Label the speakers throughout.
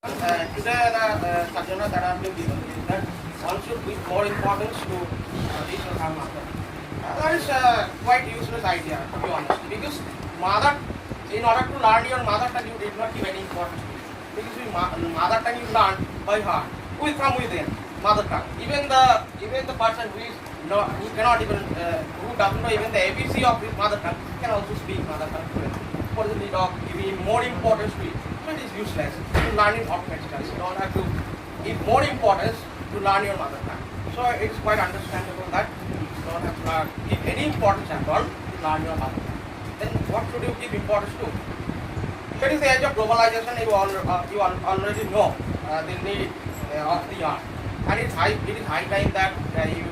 Speaker 1: Today, the agenda that I have been given is that one should give more importance to this or her mother. That is a quite useless idea, to be honest, because mother, in order to learn your mother tongue, you did not give any importance to it. Because mother tongue you learn by heart, from within, mother tongue. Even the person who is who cannot even who doesn't know even the ABC of his mother tongue can also speak mother tongue fluently. What is the need of giving more importance to it? So it is useless to learn it automatically. You don't have to give more importance to learn your mother tongue. So it is quite understandable that you don't have to give any importance at all to learn your mother tongue. Then what should you give importance to? It is the age of globalization. You already know the need of the art, and it is high time that you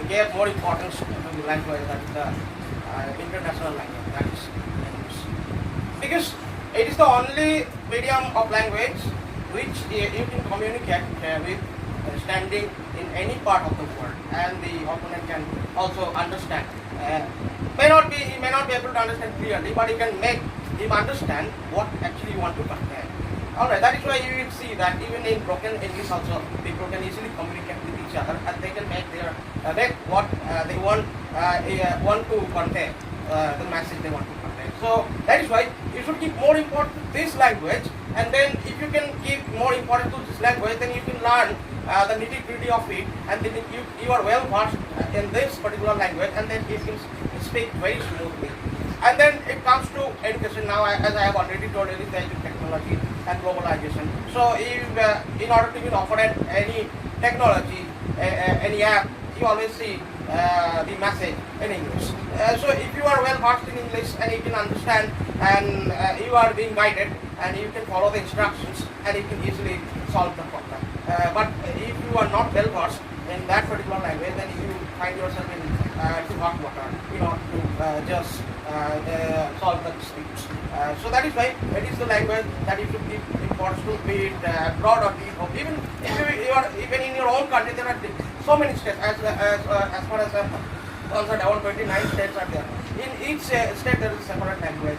Speaker 1: give more importance to the language, that is the international language, that is English, because it is the only medium of language which you can communicate with standing in any part of the world, and the opponent can also understand. He may not be able to understand clearly, but you can make him understand what actually you want to convey. Alright, that is why you will see that even in broken English also, people can easily communicate with each other, and they can make what they want to convey, the message they want to convey. So that is why you should give more importance to this language, and then if you can give more importance to this language, then you can learn the nitty-gritty of it, and then you are well versed in this particular language, and then you can speak very smoothly. And then it comes to education now, as I have already told, it is the age of technology and globalization. So if in order to be offered any technology, any app, you always see the message in English. So if you are well versed in English and you can understand, and you are being guided, and you can follow the instructions, and you can easily solve the problem. But if you are not well versed in that particular language, then you find yourself in too hot water, to just solve the disputes. So that is why it is the language that you should give importance to, be it abroad or be it even if you are even in your own country. There are so many states, as far as concerned, around 29 states are there. In each state there is a separate language.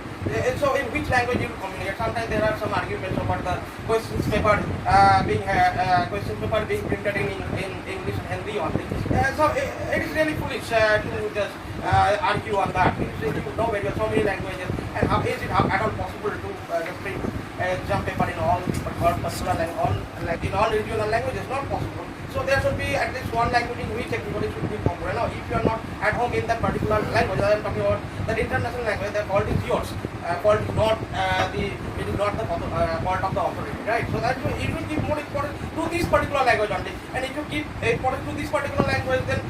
Speaker 1: So in which language you communicate? Sometimes there are some arguments about the questions paper being printed in English and Hindi only. So it is really foolish to just argue on that. You know there are so many languages, and how is it at all possible to just print exam paper in all particular in all regional languages? Not possible. So there should be at least one language in which everybody should be comfortable. Now, if you are not at home in that particular language, I am talking about that international language, the fault is yours. Fault is not it is not the fault of the authority, right? So that you will give more importance to this particular language only. And if you give importance to this particular language, then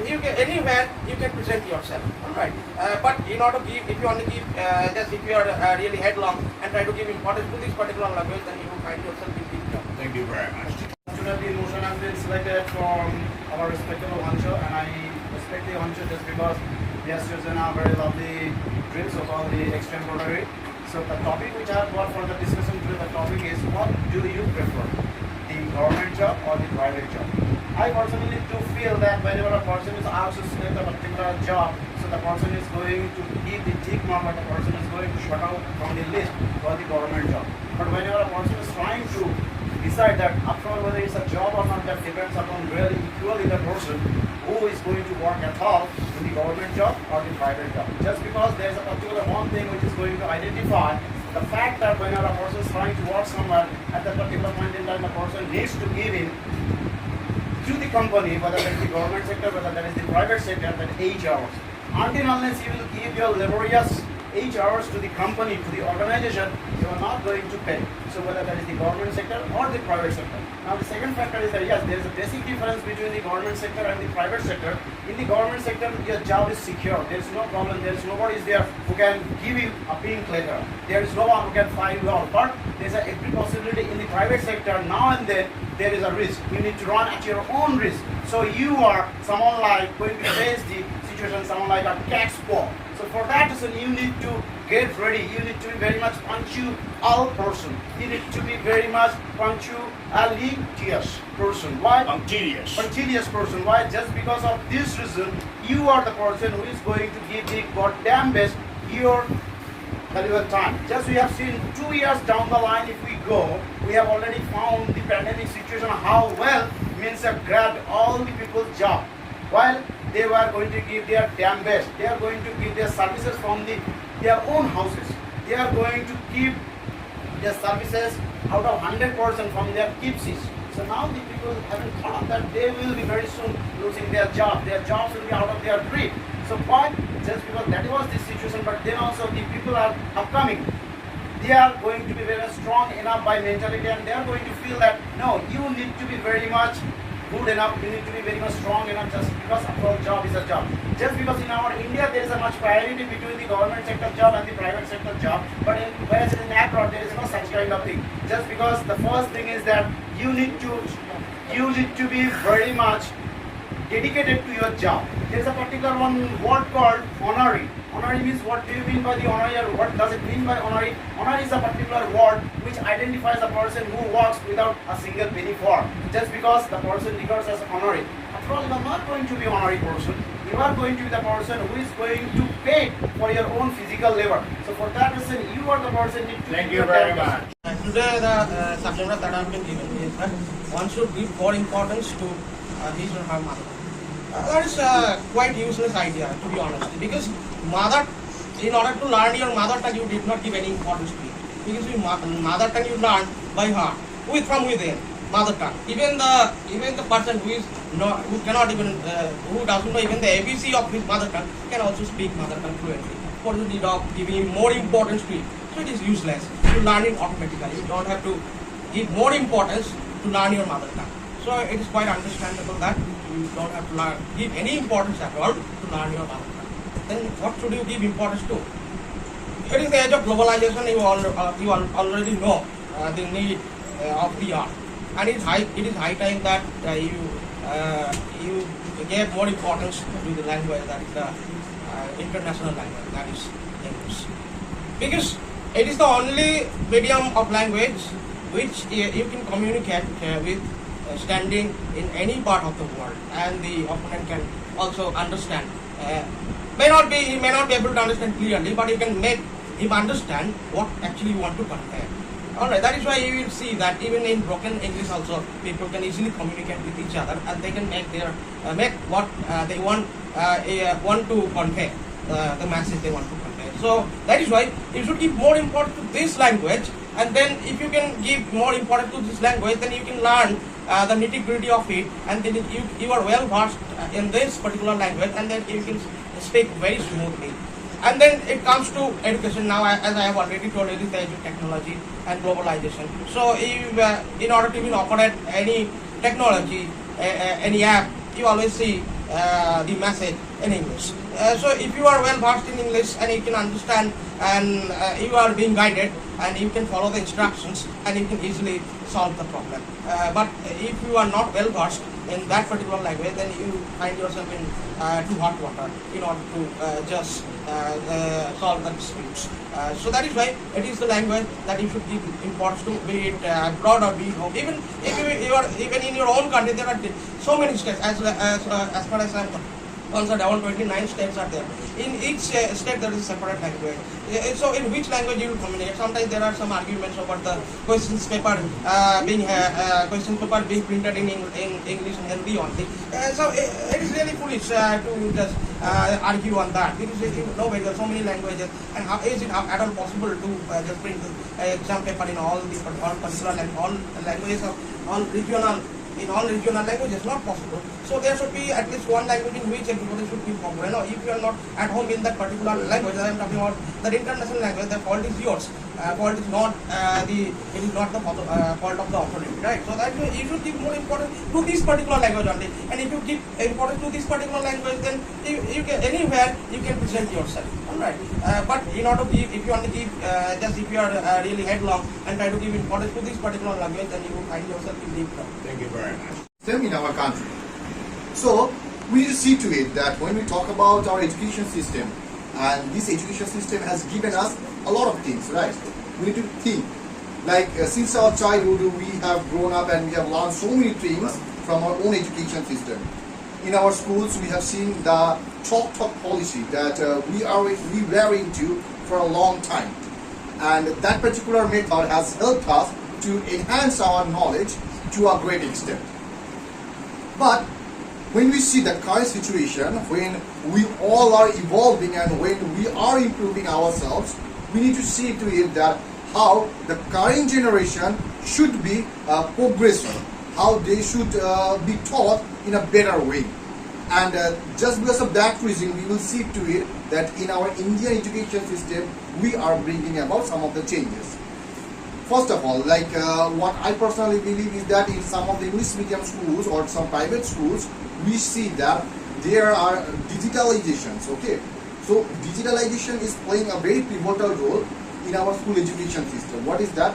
Speaker 1: you can, anywhere you can present yourself. Alright. But in order to give, if you only give just if you are really headlong and try to give importance to this particular language, then you will find yourself in big trouble.
Speaker 2: Thank you very much.
Speaker 3: Unfortunately, motion has been selected from our respectable Hancho, and I respect the Hancho just because he has chosen a very lovely drills of all the extempore. So the topic which I have brought for the discussion today, the topic is, what do you prefer, the government job or the private job? I personally do feel that whenever a person is asked to select a particular job, so the person is going to give the tick mark, but the person is going to shut out from the list for the government job. But whenever a person is trying to decide that after all whether it's a job or not, that depends upon really equally the person who is going to work at all in the government job or the private job. Just because there's a particular one thing which is going to identify the fact that whenever a person is trying to work somewhere, at that particular point in time the person needs to give in to the company, whether that is the government sector, whether that is the private sector, that 8 hours. Until unless you will give your laborious 8 hours to the company, to the organization, you are not going to pay. So whether that is the government sector or the private sector. Now the second factor is that yes, there is a basic difference between the government sector and the private sector. In the government sector, your job is secure. There is no problem. There is nobody there who can give you a pink letter. There is no one who can file you out. But there is every possibility in the private sector. Now and then there is a risk. You need to run at your own risk. So you are someone like going to face the situation, someone like a extempore. So for that reason, you need to get ready. You need to be very much punctual person. You need to be very much punctilious person. Why? Punctilious person. Why? Just because of this reason, you are the person who is going to give the goddamn best your valuable time. Just we have seen 2 years down the line, if we go, we have already found the pandemic situation how well means have grabbed all the people's job. While they were going to give their damn best, they are going to give their services from their own houses. They are going to give their services out of 100% from their keepsies. So now the people haven't thought of that they will be very soon losing their job. Their jobs will be out of their reach. So why? Just because that was the situation, but then also the people are upcoming. They are going to be very strong enough by mentality, and they are going to feel that no, you need to be very much good enough, you need to be very much strong enough, just because after all job is a job. Just because in our India there is a much priority between the government sector job and the private sector job, but whereas in abroad there is no such kind of thing. Just because the first thing is that you need to be very much dedicated to your job. There is a particular one word called honorary. Honorary means, what do you mean by the honorary, or what does it mean by honorary? Honorary is a particular word which identifies a person who works without a single penny for, just because the person regards as honorary. After all, you are not going to be honorary person. You are going to be the person who is going to pay for your own physical labor. So for that reason, you are the person need to.
Speaker 2: Thank you very much.
Speaker 1: Today the subject that I have been given is that one should give more importance to his or her mother. That is quite useless idea, to be honest, because in order to learn your mother tongue, you did not give any importance to it, because your mother tongue you learn by heart, from within, mother tongue. Even the person who cannot even who doesn't know even the ABC of his mother tongue can also speak mother tongue fluently. For the need of giving more importance to it, so it is useless. You learn it automatically. You don't have to give more importance to learn your mother tongue. So it is quite understandable that you don't have to give any importance at all to learn your mother tongue. Then what should you give importance to? It is the age of globalization. You already know the need of the art, and it is high time that you gave more importance to the language, that is the international language, that is English, because it is the only medium of language which you can communicate with standing in any part of the world, and the opponent can also understand. He may not be able to understand clearly, but you can make him understand what actually you want to convey. Alright, that is why you will see that even in broken English also, people can easily communicate with each other, and they can make what they want to convey, the message they want to convey. So that is why you should give more importance to this language, and then if you can give more importance to this language, then you can learn the nitty-gritty of it, and then you are well versed in this particular language, and then you can speak very smoothly. And then it comes to education. Now, as I have already told you, it is the age of technology and globalization. So in order to even operate any technology, any app, you always see the message in English. So if you are well versed in English and you can understand, and you are being guided, and you can follow the instructions, and you can easily solve the problem. But if you are not well versed in that particular language, then you find yourself in too hot water in order to just solve the disputes. So that is why it is the language that you should give importance to, be it abroad or be it home. Even if you are even in your own country, there are so many states. As far as I am concerned, around 29 states are there. In each state there is a separate language. So in which language you will communicate? Sometimes there are some arguments about the question paper being printed in English and Hindi only. So it is really foolish to just argue on that, because there are so many languages, and how is it at all possible to just print the exam paper in all particular all languages of all regional languages? Not possible. So there should be at least one language in which everybody should be popular. Now, if you are not at home in that particular language, I am talking about the international language, the fault is yours. Fault is not the fault of the authority, right? So that you should give more importance to this particular language only. And if you give importance to this particular language, then you can anywhere you can present yourself. Alright. But in order to give, if you want to give, just if you are really headlong and try to give importance to this particular language, then you will find yourself in deep trouble.
Speaker 2: Thank you very much.
Speaker 4: Them in our country. So we need to see to it that when we talk about our education system, and this education system has given us a lot of things, right? We need to think, like since our childhood we have grown up and we have learned so many things from our own education system. In our schools we have seen the talk policy that we were into for a long time. and that particular method has helped us to enhance our knowledge to a great extent. But when we see the current situation, when we all are evolving and when we are improving ourselves, we need to see to it that how the current generation should be progressing, how they should be taught in a better way. And just because of that reason, we will see to it that in our Indian education system, we are bringing about some of the changes. First of all, like what I personally believe is that in some of the English medium schools or some private schools, we see that there are digitalizations, okay? So digitalization is playing a very pivotal role in our school education system. What is that?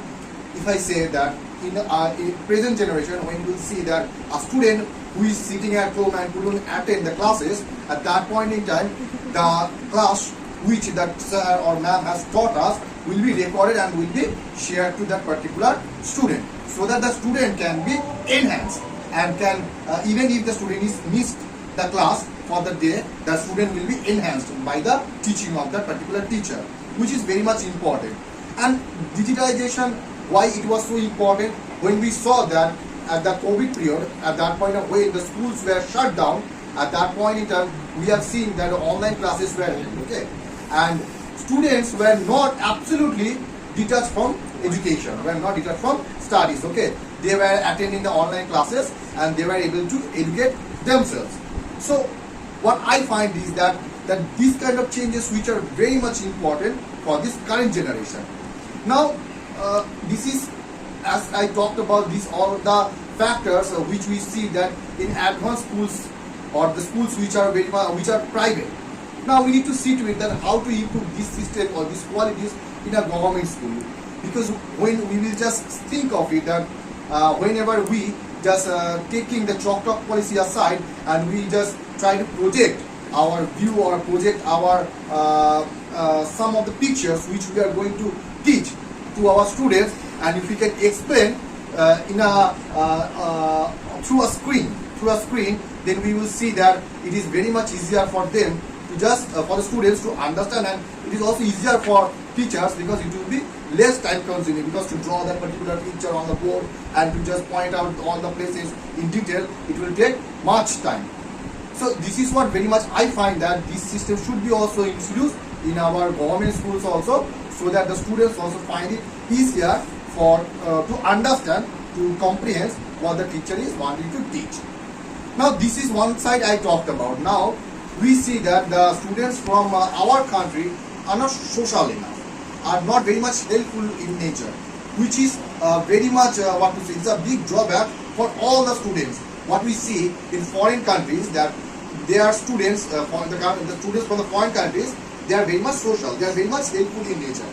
Speaker 4: If I say that in present generation, when you will see that a student who is sitting at home and couldn't attend the classes, at that point in time, the class which that sir or ma'am has taught us will be recorded and will be shared to that particular student, so that the student can be enhanced and can even if the student is missed the class for the day, the student will be enhanced by the teaching of that particular teacher, which is very much important. And digitalization, why it was so important? When we saw that at the COVID period, at that point of when the schools were shut down, at that point in time, we have seen that online classes were held, okay? And students were not absolutely detached from education, were not detached from studies, okay? They were attending the online classes and they were able to educate themselves. So what I find is that these kind of changes which are very much important for this current generation. Now, this is, as I talked about, these all the factors which we see that in advanced schools or the schools which are private. Now we need to see to it that how to improve this system or these qualities in a government school. Because when we will just think of it that whenever we just taking the chalk talk policy aside and we just try to project our view or project our some of the pictures which we are going to teach to our students, and if we can explain in a through a screen, then we will see that it is very much easier for them to just for the students to understand, and it is also easier for teachers because it will be less time consuming, because to draw that particular picture on the board and to just point out all the places in detail, it will take much time. So this is what very much I find that this system should be also introduced in our government schools also, so that the students also find it easier for to understand, to comprehend what the teacher is wanting to teach. Now this is one side I talked about. Now we see that the students from our country are not social enough, are not very much helpful in nature, which is very much what to say, it's a big drawback for all the students. What we see in foreign countries, that there are students the students from the foreign countries, they are very much social, they are very much helpful in nature.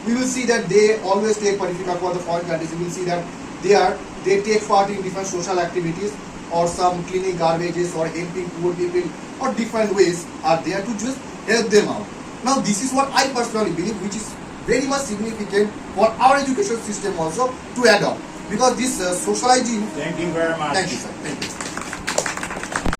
Speaker 4: We will see that they always take, particularly for the foreign countries, we will see that they take part in different social activities, or some cleaning garbages or helping poor people, or different ways are there to just help them out. Now this is what I personally believe, which is very much significant for our education system also to adopt, because this socializing.
Speaker 3: Thank you very much.
Speaker 4: Thank you, sir. Thank you.